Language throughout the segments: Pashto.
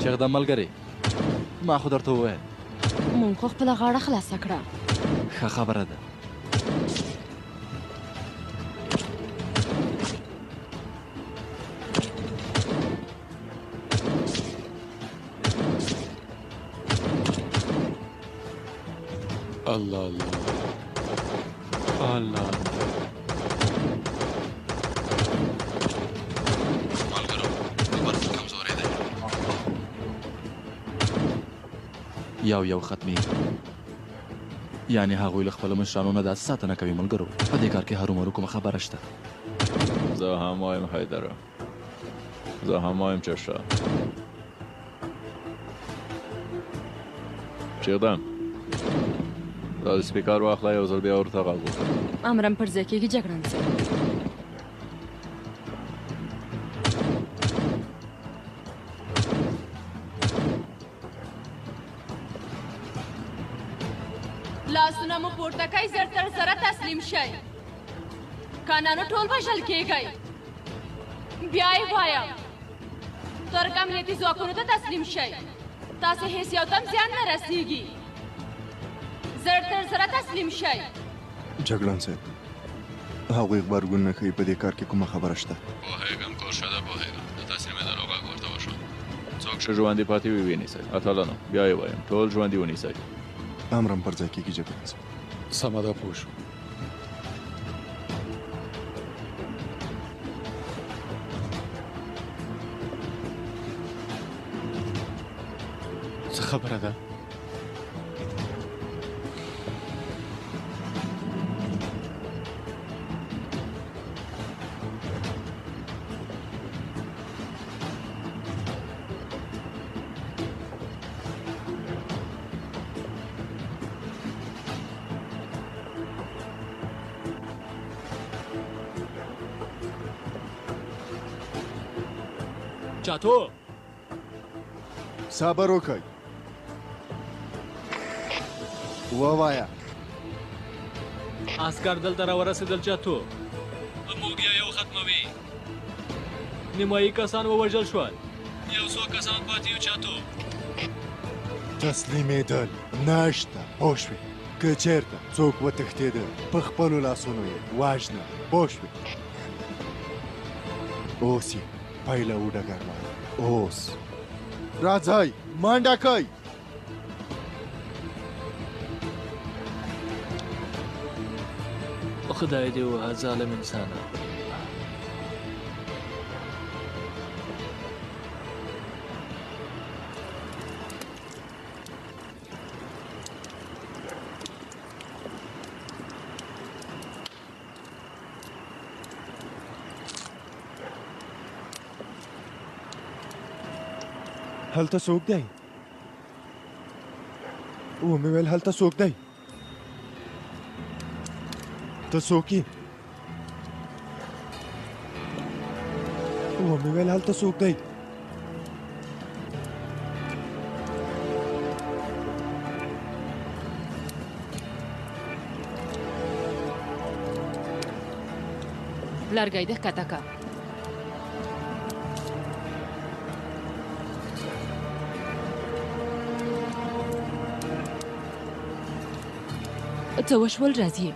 چې غدا ملګری ما خو درته وویل مونږ خو خپله غاړه خلاصه کړه. ښه خبره ده. الله الله الله ملګرو اوبرخه کمزوری دی. یو ختمي یعنی هغوی له خپلو مشرانو نه داسې ساتنه کوي. ملګرو په دې کار کې هرومرو کومه خبره شته؟ زه هم وایم حیدره، زه هم وایم چې ښه. چیغدم دا د سپیکر واخله، یو ځل بیا ورته غږ وکړه. امرم پر ځای کېږي جګړن صاحب. لاسونه مو پورته کوئ، زر تر زره تسلیم شئ. کانانو ټول وژل کېږئ. بیا یې وایم ترک امنیتي ځواکونو ته تسلیم شئ. تاسې هېڅ یو تم زیان نه رسیږي. زر تر زره تسلیم شئ. جګړن صاحب هغوی غبرګون نه ښیي. په دې کار کې کومه خبره شته؟ پوهېږم کورشه ده، پوهېږم. د تسلیمېدلو غږ ورته وشو. څوک چې ژوندي پاتې وي ونیسئ. اتلانو بیا یې وایم ټول ژوندي ونیسئ. امرم پر ځای کېږي جګړن صاحب. سمه ده، پوه شو. څه خبره ده؟ چاتو صبر وکړئ. ووایه عسکر دلته راورسېدل. چاتو موږ یو ختموي. نیمایي کسان ووژل شول، یو څو کسان پاتې یو. چاتو تسلیمېدل نشته، پوه شوې؟ که چېرته څوک وتښتېده په خپلو لاسونو یې وژنه، پوه شوې؟ اوس یې پایله وډګروله. اوس راځئ منډه کوئ. خدای دې ووهه ظالم انسانه. هلته څوک دی؟ ومې ویل هلته څوک دی؟ ته څوک یې؟ ومې ویل هلته څوک دی؟ لرګی دې ښکته که. څه وشول راځي؟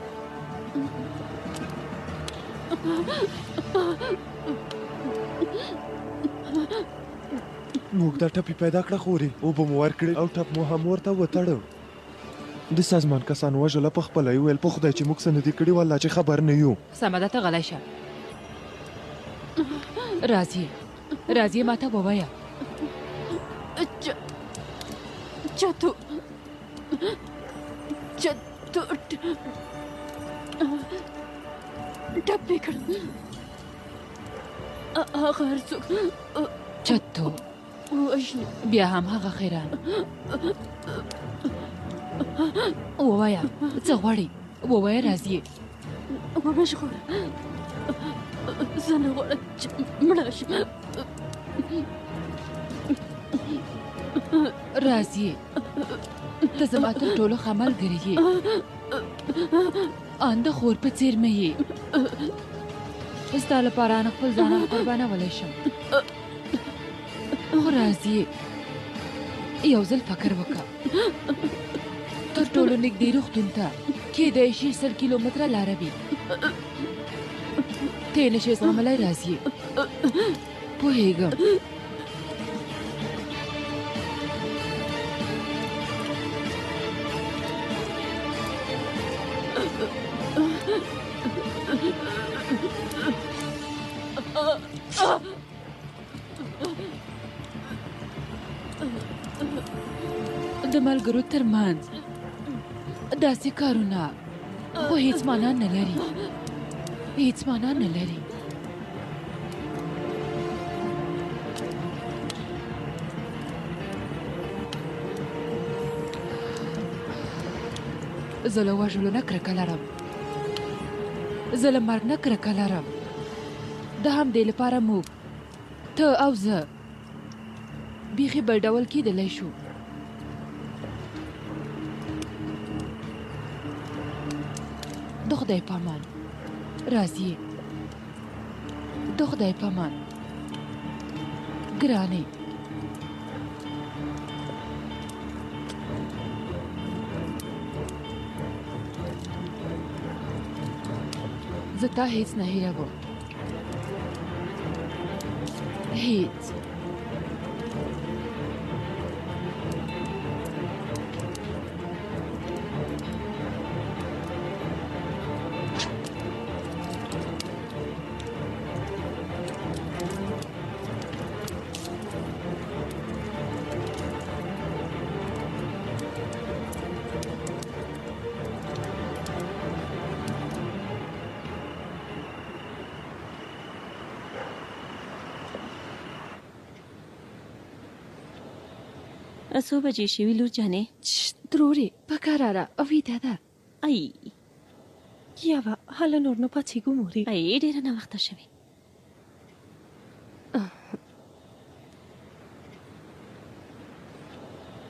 موږ دا ټپي پیدا کړه خورې اوبه مو ورکړې او ټپ مو هم ورته وتړو. د سازمان کسانو وژله په خپله یې ویل په خدای چې موږ څه نه دي کړي والله چې خبر نه یو. سمه ده ته غلی شه. راځي ما ته ووایه. چاتو ټپي کړ. هغه هر څوک چتو وژني. بیا هم هغه خیران. ووایه څه غواړې؟ ووایه راځي. ومه ژغوره. زه نه غواړم چې مړه شم. راځي ته زما تر ټولو ښه ملګرې یې. ان د خور په څېر مې یې. ستا لپاره نه خپل ځان قربانولی شم. خو راځي یو ځل فکر وکړه تر ټولو نږدې روغتون ته کیدای شي 100 کیلومتره لاره وي ته یې نشې زغملی راځي پوهېږم د ملګرو ترمنځ داسې کارونه خو هیڅ معنا نه لري هیڅ معنا نه لري زه له وژلو نه کرکه لرم زه له مرګ نه کرکه لرم د همدې لپاره موږ ته او زه بیخي بل ډول کیدلی شو د خدای په امان راځي د خدای په امان ګرانې زه تا هیڅ نه هیروم هیڅ څو بجې شوي لور جانې ترورې په کار را ویده ده ای یوه هله نور نه پاڅېږو مورې ای ډېره ناوخته شوې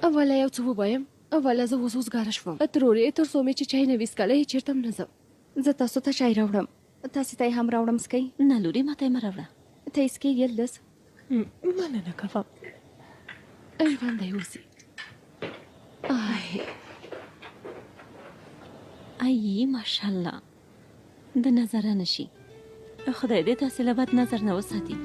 اوله یو څه ووایم اوله زه اوس وزګاره شوم ترورې تر څو مې چې چای نه ویسکلی چېرته هم نه ځم زه تاسو ته چای راوړم تاسې ته یې هم راوړم سکئ نه لورې ما ته یې مه راوړه ته یې سکئ یلس مننه کوم ژوندی اوسي ای ماشاءالله د نظره نشي خدای دې تاسې له بد نظر نه وساتي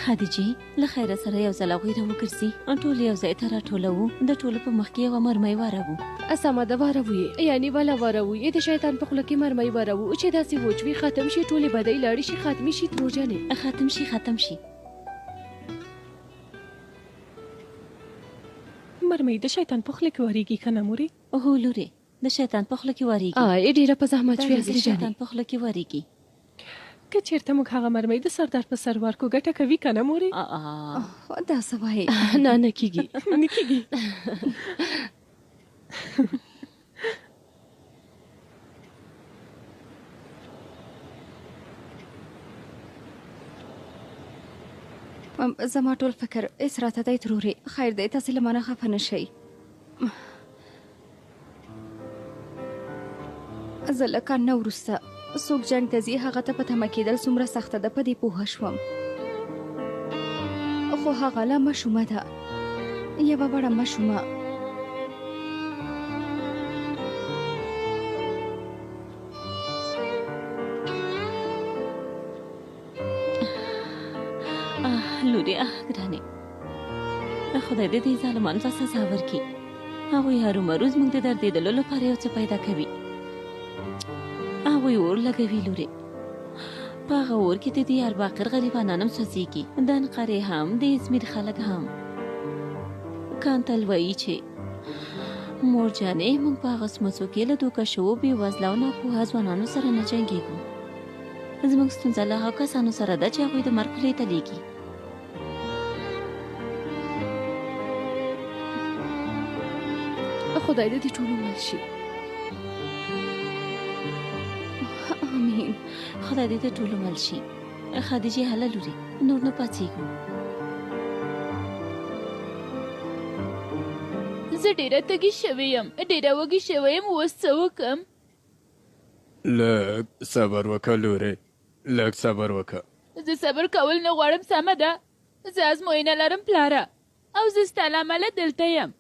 خدیجې له خیره سره یو ځل هغوی راوګرځي ټول یو ځای ته راټولوو د ټولو په مخ کې یوه مرمۍ واروو سمه ده واروو یې یعنې وله واروو یې د شیطان په خوله کې مرمۍ واروو چې داسې وچوي ختم شي ټولې بدۍ لاړې شي ختمې شي تروجانې ختم شي ختم شي مرمۍ د شیطان په خوله کې وارېږي که نه مورې هو لورې د شیطان په خوله کې وارېږي ډېره په زحمت شوې د شیطان په خوله کې وارېږي که چېرته موږ هغه مرمۍ د سردار په سر ورکو ګټه کوي که نه مورې دا څه وایې نه نه کېږي نه کېږي زما ټول فکر اس راته دی ترورې خیر دی تاسې له مانه خفه نه شئ زه له کان نه وروسته څوک جنګ ته ځي هغه ته په تمه کېدل څومره سخته ده په دې پوهه شوم خو هغه لا ماشومه ده یوه وړه ماشومه لورې ګرانې خدای دې دې ظالمانو ته سزا ورکړي هغوی هرومروز موږ د دردېدلو لپاره یو څه پیدا کوي هغوی اور لګوي لورې په هغه اور کې د دیار باقر غریبانان هم سوځېږي د انقرې هم د ازمیر خلک هم کانتل وایي چې مور جانې موږ په هغه سمڅو کې له دوکه شوو بې وزله او ناپوهه ځوانانو سره نه جنګېږو زموږ ستونزه له هغه کسانو سره ده چې هغوی د مرګ خولې ته لیږي خدای دې ټولو مل شي امین خدای دې ټولو مل شي خدیجې هله لورې نور نه پاڅېږو زه ډېره تږې شوې یم ډېره وږې شوې یم اوس څه وکړم لږ صبر وکړه لورې لږ صبر وکړه زه صبر کول نه غواړم سمه ده زه ازموینه لرم پلاره او زه ستا له امله دلته یم.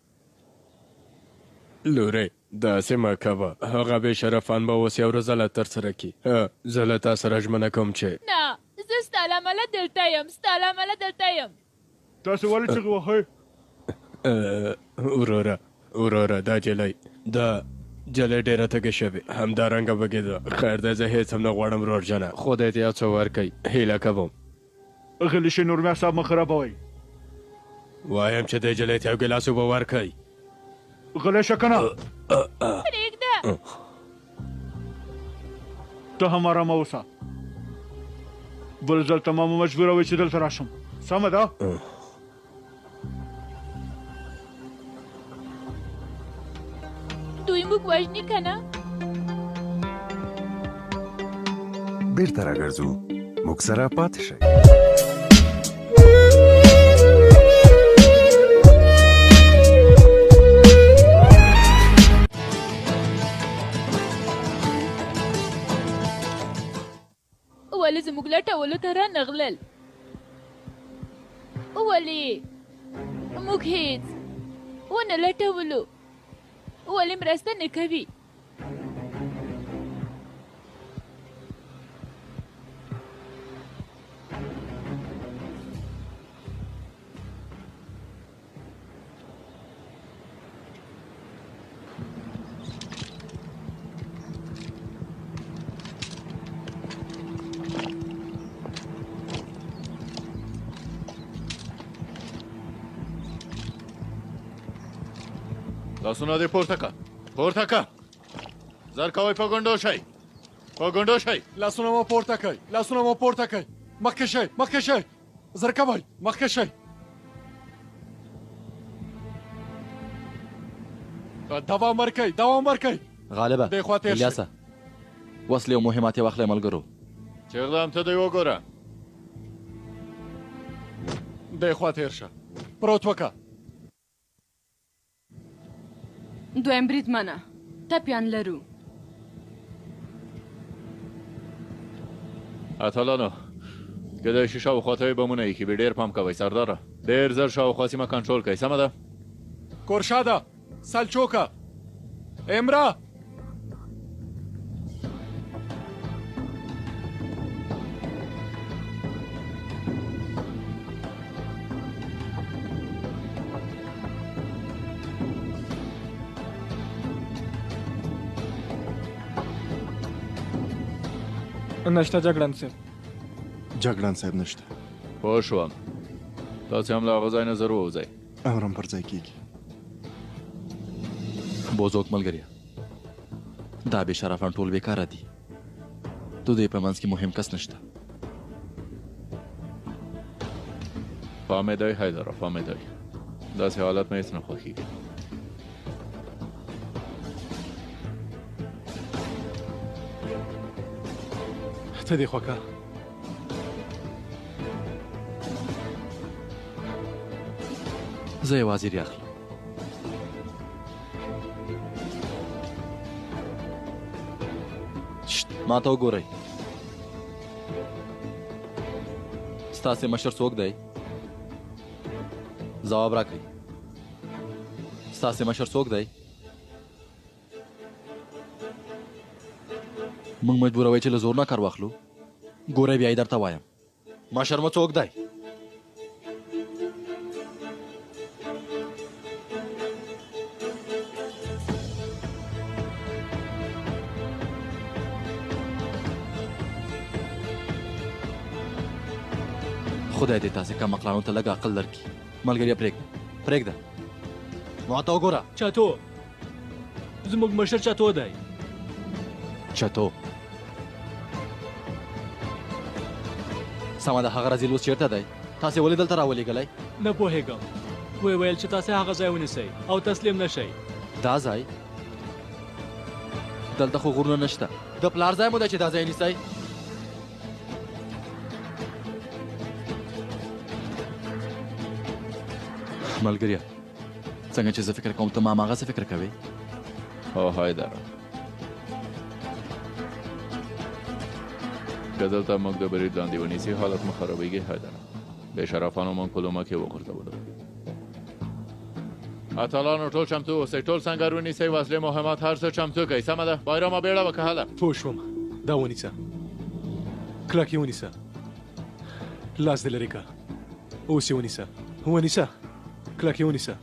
لورې داسې مه کوه، هغه بې شرفان به اوس یو ورځ له ترسره کړي. زه له تا سره ژمنه کوم چې نه زه ستا له امله دلته یم، ستا له امله دلته یم. تاسو ولې چغې وهئ؟ وروره دا جلۍ ډېره تږې شوې، همدارنګه بږېده. خیر دی زه هېڅ هم نه غواړم ورورجنه، خدای دې یو څه ورکوي هیله کوم. غلی شئ نور مې اعصاب مه خرابوئ. وایم چې دې جلۍ ته یو ګیلاس اوبه ورکوئ. غلی شه که نه؟ پرېږده ته هم ارامه اوسه، بل ځل ته ما مه مجبوروئ چې دلته راشم. سمه ده؟ دوی موږ وژني که نه؟ بیرته راګرځو، موږ سره پاتې شئ. ولې زموږ لټولو ته رانغلل؟ ولې موږ هېڅ ونه لټولو؟ ولې مرسته نه کوي؟ لاسونه دې پورته که، پورته که. زر کوئ په ګونډو شئ، په ګونډو شئ. لاسونه مو پورته کوئ، لاسونه مو پورته کوئ. مخکې شئ، مخکې شئ. زر کوئ، مخکې شئ. دوام ورکئ، دوام ورکئ. غالبه دې خوا تېر شئ. الیاسه وسلې او مهمات یې واخلئ ملګرو. چېغدم ته دې وګوره. دې خوا تېر شه. پروت وکه. دویم بریدمنه ټپیان لرو. اتلانو کېدای شي شاوخوا ته یې بمونه ایښي وي، ډېر پام کوئ سرداره. ډېر زر شاوخوا سیمه کنټرول کوئ، سمه ده؟ کورشاده، سلچوکه، امرا. نشته جګړن صاحب. جګړن صاحب نشته. پوه شوم. تاسې هم له هغه ځای نه زر ووځئ. امرم پر ځای کېږي. بوزوک ملګریه، دا بې شرفان ټول بېکاره دي. د دوی په منځ کې مهم کس نشته. فهمېدی حیدره، فهمېدی. داسې حالت مې هېڅ نه خوښېږي. ته دې خوښه. زه یې وزیر اخلم. ما ته وګورئ. ستاسې مشر څوک دی؟ ځواب راکړئ. ستاسې مشر څوک دی؟ موږ مجبوروئ چې له زور نه کار واخلو. ګورئ بیا یې درته وایم. مشر مو څوک دی؟ خدای دې تاسې کم عقلانو ته لږ عقل درکړي. ملګریه پرېږده ما ته وګوره. چاتو زموږ مشر چاتو دی. چاتو سمه ده. هغه رزیل اوس چېرته دی؟ تاسې ولې دلته راولېږلی؟ نه پوهېږم. ویې ویل چې تاسې هغه ځای ونیسئ او تسلیم نه شئ. دا ځای؟ دلته خو غرونه نشته. د پلار ځای مو دی چې دا ځای نیسئ؟ ملګریه څنګه چې زه فکر کوم ته ما هماغسې فکر کوې؟ هو حیدره، که دلته موږ د برید لاندې ونیسي حالت مو خرابېږي. حیدره بې شرفانو مونږ په لومه کې وغورځولو. اتلانو ټول چمتو اوسئ، ټول سنګر ونیسئ، وسلې مهمات هر څه چمتو کړئ. سمه ده؟ بایرامه بیړه وکړه هله. پوه شوم. دا ونیسه، کلک یې ونیسه، لاس دې لرې کړه. اوس یې ونیسه، کلک یې ونیسه.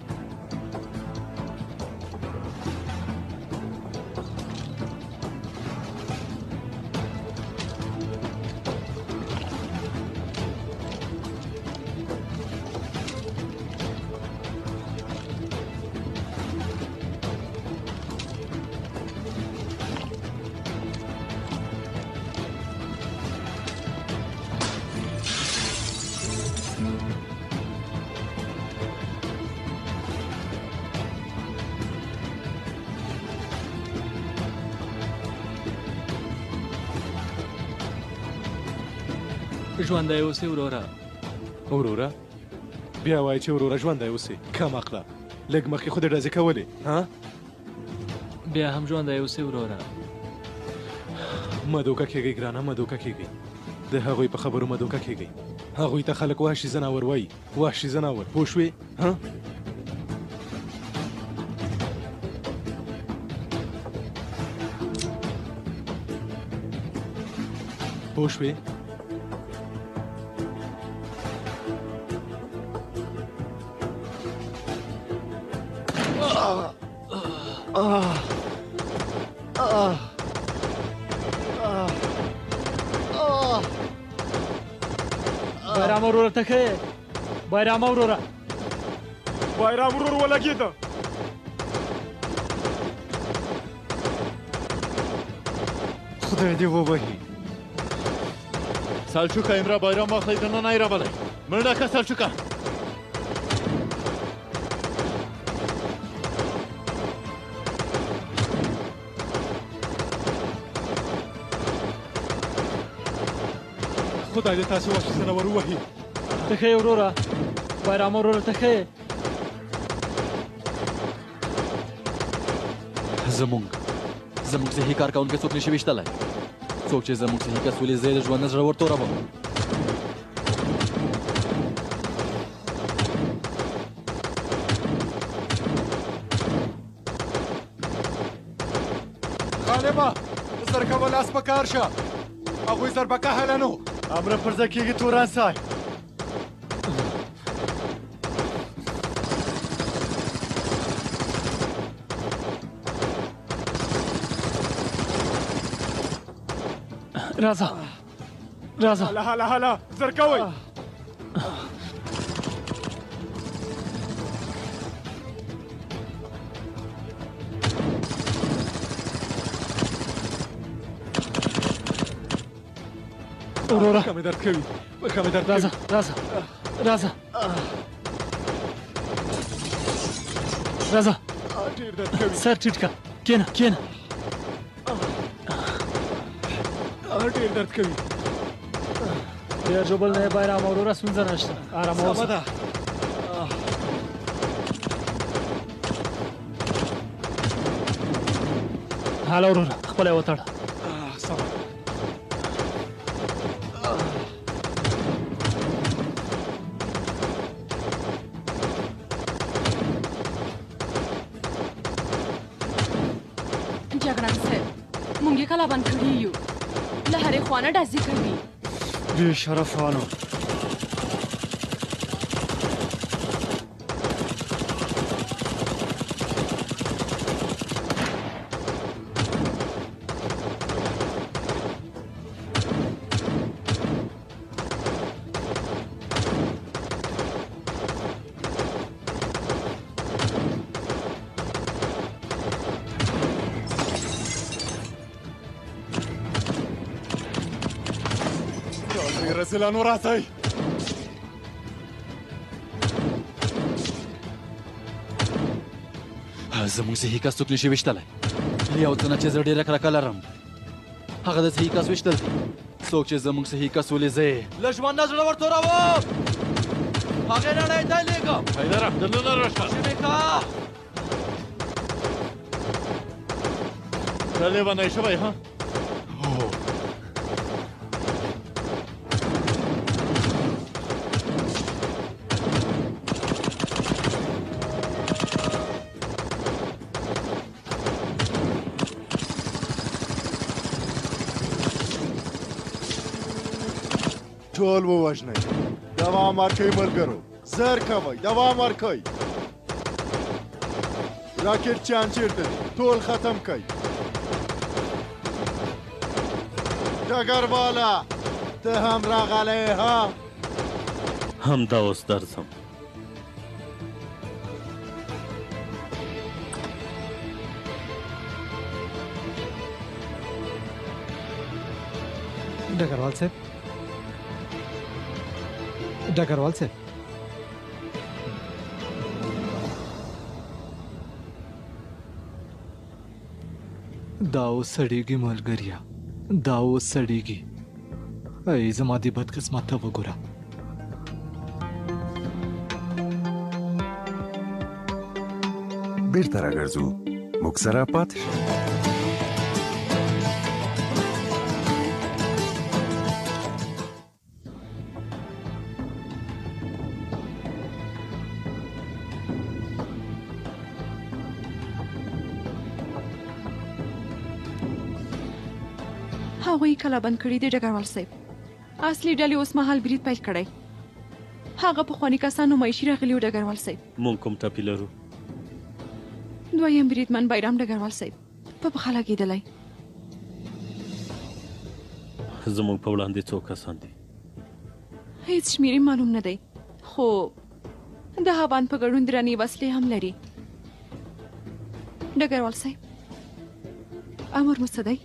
ژوندی اوسې وروره بیا وایي چې وروره ژوندی اوسې. کم عقله، لږ مخکې خو دې ډزې کولې. بیا هم ژوندی اوسې وروره. مه دوکه کېږئ ګرانه، مه دوکه کېږئ. د هغوی په خبرو مه دوکه کېږئ. هغوی ته خلک وحشي ځناور وایي. وحشي ځناور، پوه شوې؟ پوه شوې؟ بایرام وروره ته ښه یې؟ بایرام وروره ولګېده. خدای دې ووهي. سلچوکه امرا بایرام واخلئ، دننه یې راولئ. منډه که سلچوکه. خدای دې تاسې وحشي ځناور ووهي. ته ښه یې وروره؟ بایرام وروره ته ښه یې؟ زموږ صحي کار کوونکی څوک نشي ویشتلی. څوک چې زموږ صحي کس ولې زه یې د ژوند نه زړه ورتوروم. غالبه زرکوه لاس په کار شه. هغوی زربکه هلنو امره پر ځای کېږي توران صاحب. راځه هله زر کوئ. وروره پښه مې درد کوي. راځه ډېر درد کوي. سر ټیټ کړه. کېنه ډېر درد کوي. ډېر ژوبل نه یې بایرام وروره، ستونزه نشته، ارامه اوسه. سمه ده. هله وروره خپله یې وتړه. سمه ده. جګړن صاحب مونږ یې کله بند کړي یو، له هرې خوا نه ډزې کوي. بې شرفانو. رسلانو راځئ. زموږ صحي کس څوک نشي ویشتلی. یو څه نه چې زه ډېره کرکه لرم هغه د صحي کس ویشتل دي. څوک چې زموږ صحي کس ولې زه یې له ژوند نه زړه ورتوروم، هغې نړۍ ته یې لېږم. حیدره دننه راشه. شمیکا ته لیونی شوی ها؟ ټول ووژنئ. دوام ورکوئ ملګرو، زر کوئ، دوام ورکوئ. راکټچیان چیرته دي؟ ټول ختم کړئ. ډګرواله ته هم راغلی ها؟ همدا اوس درځم. ډګروال صاحب، ډګروال صاحب، دا اوس سړیږي ملګریا، دا اوس سړیږي. ای زما د بد قسمت ته وګوره. بیرته راګرځو، موږ سره پاتې شئ. هغوی کله بند کړي دي ډګروال صاحب. اصلي ډلې اوس مهال برید پیل کړی. هغه پخواني کسانو معیشي راغلي وو ډګروال صاحب. مونږ کوم ټپي لرو؟ دویم بریدمن بیرام ډګروال صاحب په پښه لګېدلی. زموږ په وړاندې څو کسان دي؟ هیڅ شمېر معلوم نه دی، خو د هاوان په ګډون درنې وسلې هم لري. ډګروال صاحب امر مو څه دی؟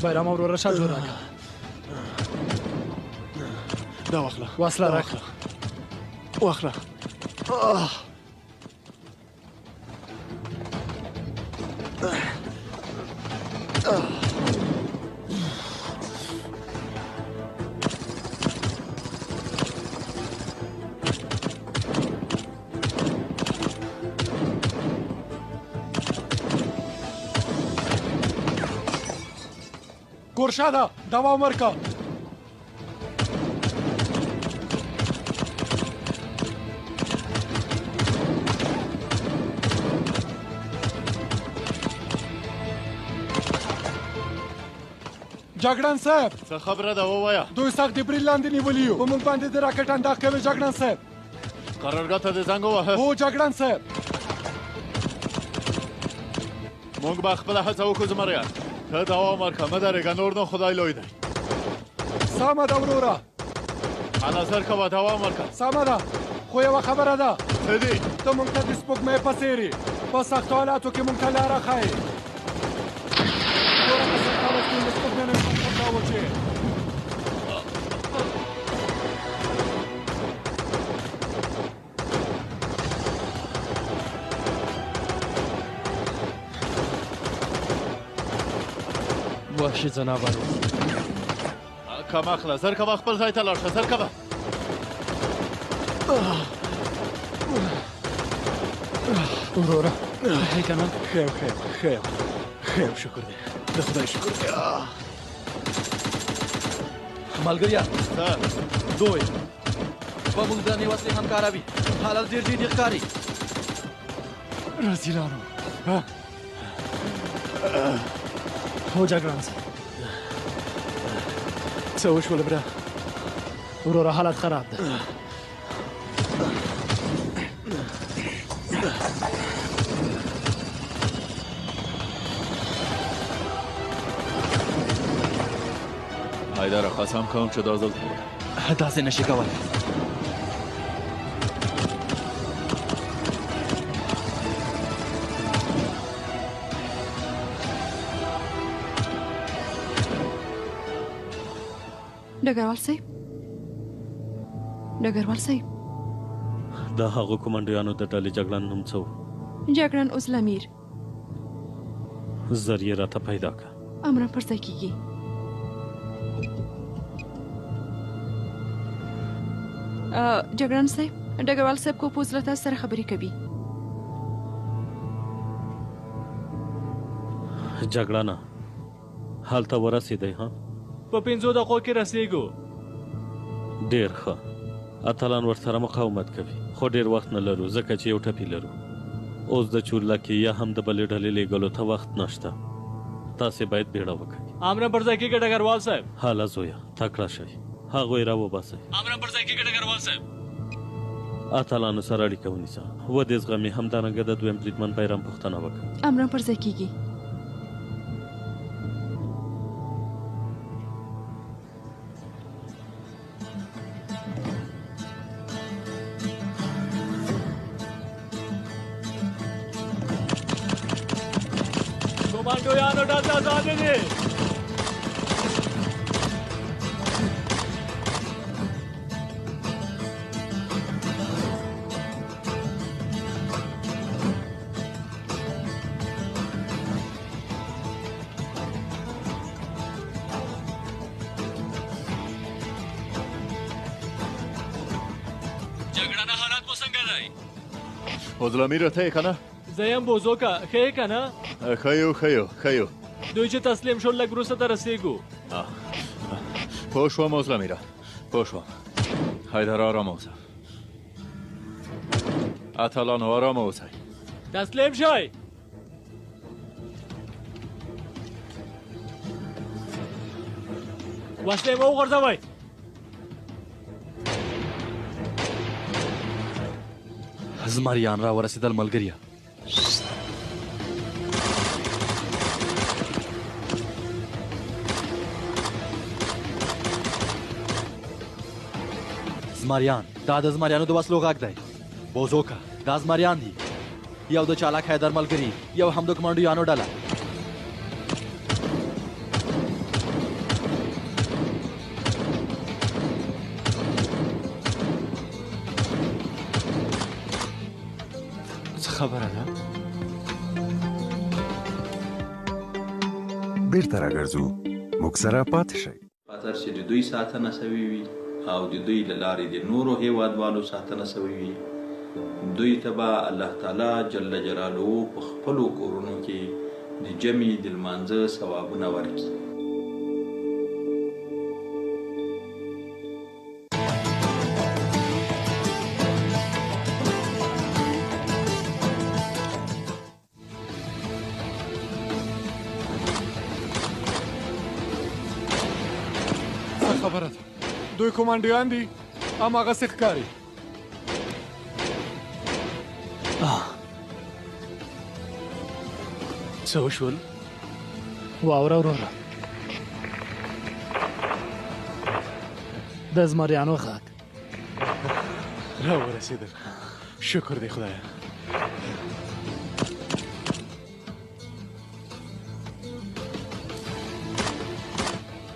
بیرام ورور شارجو راکړه. دا واخله، وسله راکړه. واخله. ګورشاده دوام ورکړه. جګړن صاحب څه خبره ده ووایه؟ دوی سخت د برید لاندې نیولي یو. په موږ باندې د راکټ انداز کوي جګړن صاحب. قرارګاه ته دې زنګ ووهه؟ هو جګړن صاحب. موږ به خپله هڅه وکړو زمریان. ته دوام ورکړه، مه درېږه، نور نو خدای لوی دی. سمه ده وروره. هله زر کوه، دوام ورکړه. سمه ده، خو یوه خبره ده. څه دي؟ ته موږ ته د سپوږمۍ په څېر یې په سختو حالاتو کې موږ ته لاره ښایې. ګوره که څه کول کړي د سپوږمۍ نه مې موږ ته وچې. وحشي ځناورو، کم اخله، زر کوه، خپل ځای ته لاړ شه، زر کوه. وروره ښه که نه؟ ښه یم، ښه یم، ښه یم، شکر دی، د خدای شکر دی. ملګریا دوی په موږ درنې وسلې هم کاروي. حالت ډېر جدي ښکاري. رزیلانو. هو جګړن صاحب، څه وشول بره؟ وروره حالت خراب ده. حیدره قسم کوم چې دا ځل داسې نشي کولی. ډګروال صاحب د هغو کومنډیانو د ډلې جګړن نوم څه و؟ جګړن اوس لمیر ذریعه راته پیدا کړه. امر پر ځای کیږي. جګړن صاحب ډګروال صاحب کو پوز له تاسو سره خبرې کوي. جګړنه هلته ورسېدی ها؟ په 5 دقیقو کې رسېږو. ډېر ښه. اتلان ورسره مقاومت کوي خو ډېر وخت نه لرو ځکه چې یو ټپي لرو. اوس د چورلکې یا هم د بلې ډلې لیږلو ته وخت نشته. تاسې باید بیړه وکړئ. امر پر ځای کېږي ډګروال صاحب. هله زویه تکړه شئ. هغوی راوباسئ. امر پر ځای کېږي ډګروال صاحب. اتلانو سره اړیکه ونیسه. و دې زغمي همدارنګه د دویم بریدمن بیرم پوښتنه وکړه. امر پر ځای کېږي. کومانډویانو ډزې ازادې دي. جګړه حالات مو څنګه دی؟ اوزلمیره ته یې که نه؟ زه یم بوزوکه. ښه یې که نه؟ ښه یو. دوی چې تسلیم شول لږ وروسته ته رسېږو. پوه شوم اوزلمیره پوه شوم. حیدر آرام اوسه. اتلانو آرام اوسئ. تسلیم شئ. وسلې مو وغورځوئ. زمریان را ورسېدل ملګریه. زمریان دا د زمریانو د وسلو غږ دی. بوزوکه دا زمریان دي. یو د چالاک حیدر ملګري یو هم د کمانډویانو ډله. څه خبره ده؟ بیرته راګرځو موږ سره پاتې شئ. خاطر چې د دوی ساتنه سوي وي او د دوی له لارې د نورو هیوادوالو ساتنه سوي وي، دوی ته به الله تعالی جل جلاله په خپلو کورونو کې د جمعې د لمانځه ثوابونه ورکړي. خبره ده دوی کومانډیان دي هماغسې ښکاري. څه وشول؟ واوره وروره د زمریانو غږ را ورسېدل. شکر دی خدایه.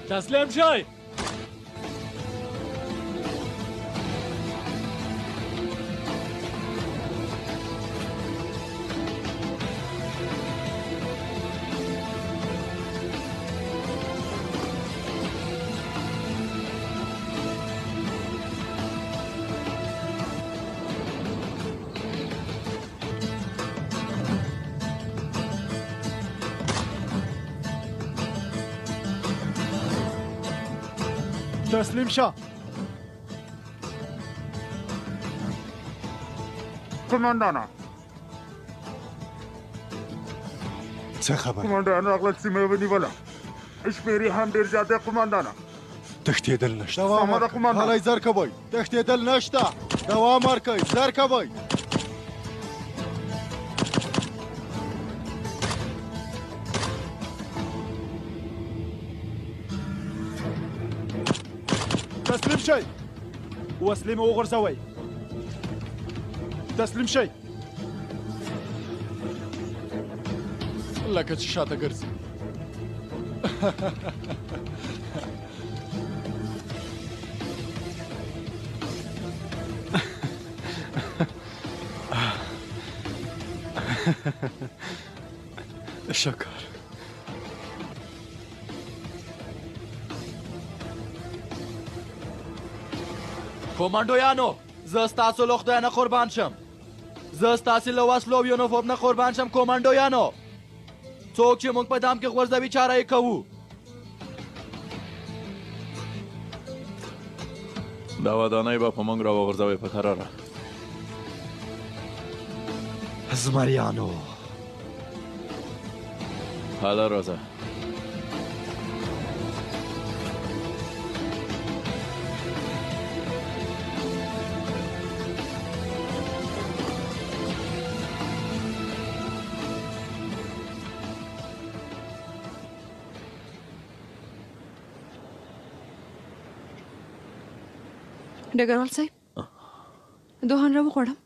تسلیم شئ. تسلیم شه. قماندانه څه خبره؟ قماندانه اغلق سیمه ونیوله. شمېر یې هم ډېر زیات دی قماندانه. تښتېدل نشته. سمه ده قماندان. هلی زر کوئ. تښتېدل نشته. دوام ورکئ. زر کوئ. شئ وسلې مې وغورځوئ تسلیم شئ لکه چې شاته ګرځي شکر کومانډویانو زه ستاسو له خدای نه قربان شم زه ستاسې له وسلو او یونیفورم نه قربان شم کومانډویانو څوک چې موږ په دام کې غورځوي چاره یې کوو دا ودانۍ به په موږ راوغورځوئ په کراره زمریانو هله راځه ډګروال صاحب دوهان را وخوړم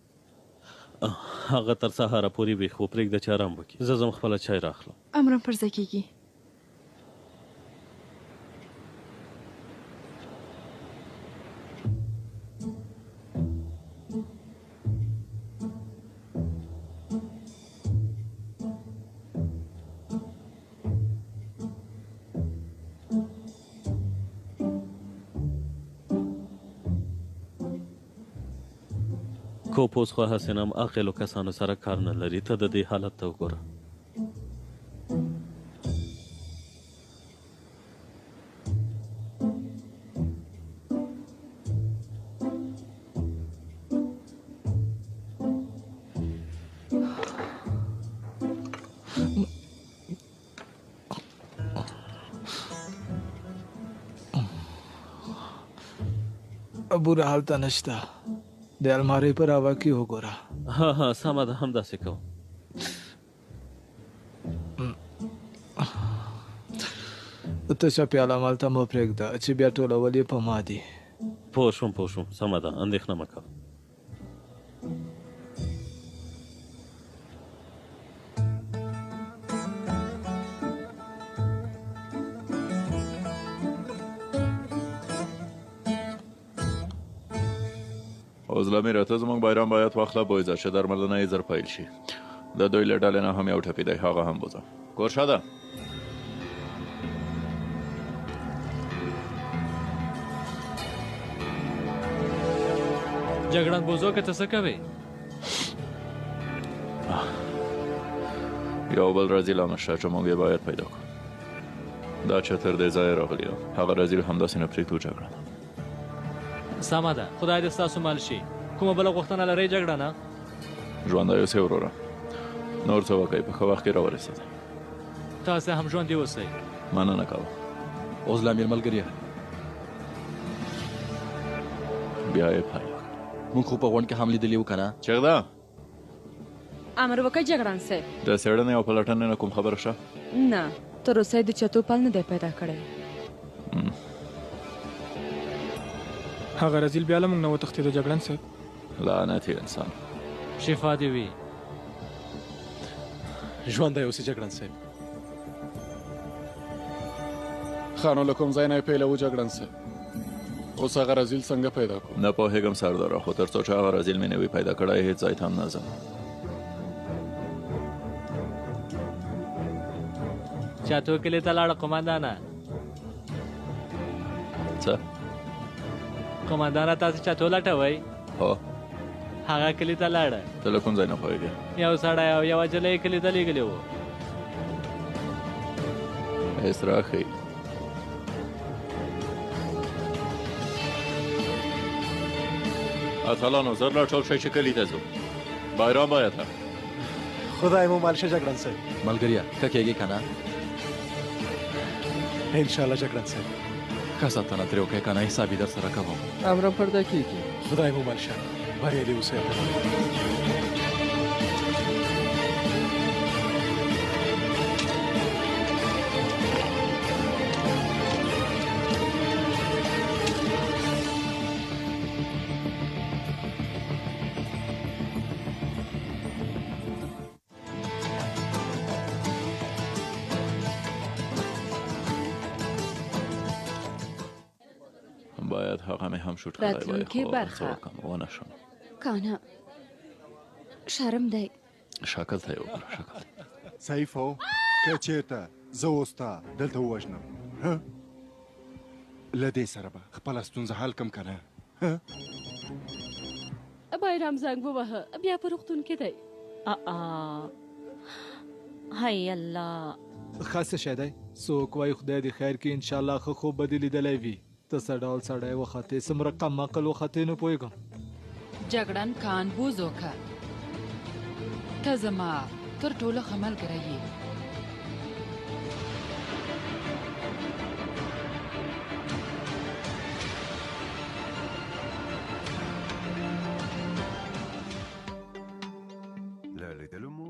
هغه تر سهاره پورې وي خو پرېږده چې ارام وکړي زه ځم خپله چای راخلم امرم پر ځای کېږي کوپوس خو هسې هم عاقلو کسانو سره کار نه لري ته د دې حالت ته وګوره بوره هلته نشته د المارۍ پر هوا کې وګوره ها ها سمه ده همداسې کوم تشه پیاله مالته مه پرېږده چې بیا ټولول یې په ما دي پوه شوم سمه ده اندېښنه مه کوه اوزلمیر ته زموږ بایرام باید واخله بویځه چې درملنه یې زر پیل شي د دوی له ډلې نه هم یو ټپي دی هغه هم بوځه کورشاده جګړن بوزو که ته څه کوې یو بل رزیل هم نشته چې موږ یې باید پیدا کړو دا چې تر دې ځایه راغلی هغه رزیل همداسې نه پرېږدو جګړن سمه ده خدای دې ستاسو مل شي کومه بله غوښتنه لرئ جګړنه ژوندی اوسئ وروره نور څه وکئ په ښه وخت کې راورسېدئ تاسې هم ژوندي اوسئ مننه کوه اوس لامیر ملګریه بیا یې پایله موږ خو په غونډ کې هم لیدلي وو که نه چغده امر وکړئ جګړن صاحب د څېړنې او پلټنې نه کوم خبره شته نه تر اوسه د چتو پل نه دی پیدا کړی هغه رزیل بیا له موږ نه وتښتېده جګړن صاحب لعنتي انسان شفا دې وي ژوندی اوسې جګړن صاحب خانو له کوم ځای نه یې پیلوو جګړن صاحب اوس هغه رزیل څنګه پیدا کړو نه پوهېږم سرداره خو تر څو چې هغه رزیل مې نه وي پیدا کړی هېڅ ځای ته هم نه ځم چاتو کلي ته لاړه قمندانه څه قمندانه تاسو چاتو لټوئ هو هغه کلي ته لاړه ته له کوم ځای نه پوهېږې یو سړی او یوه جلۍ کلي ته لېږلي وو هېڅ راښیي اتلانو زر راټول شئ چې کلي ته ځو بایرام باید خدای مو مال شه جګړن صاحب ملګریه ښه کېږي که نه انشاءالله جګړن صاحب ښه ساتنه ترې وکړئ که نه حساب یې در سره کوم امرم پرده کېږي خدای مو مال شه بریالي اوسئ باید هغه مې هم شوټ کړی وای راتلونکې خو برخه. څه وکړم ونه شم کانه شرم دی. شکل ته یې وګوره شکل سیفو که چېرته زه اوس تا دلته ووژنم له دې سره به خپله ستونزه حل کړم که نه بایرام زنګ ووهه بیا په روغتون کې دی. هی الله خاصه شی دی څوک وایي خدای دې خیر کړي انشاءالله ښه خوب به دې لیدلی وي ته څه ډول سړی وختې څومره کم عقل وختې نه پوهېږم جګړن کان بوز وکړه ته زما تر ټولو ښه ملګری یې. له لیدلو مو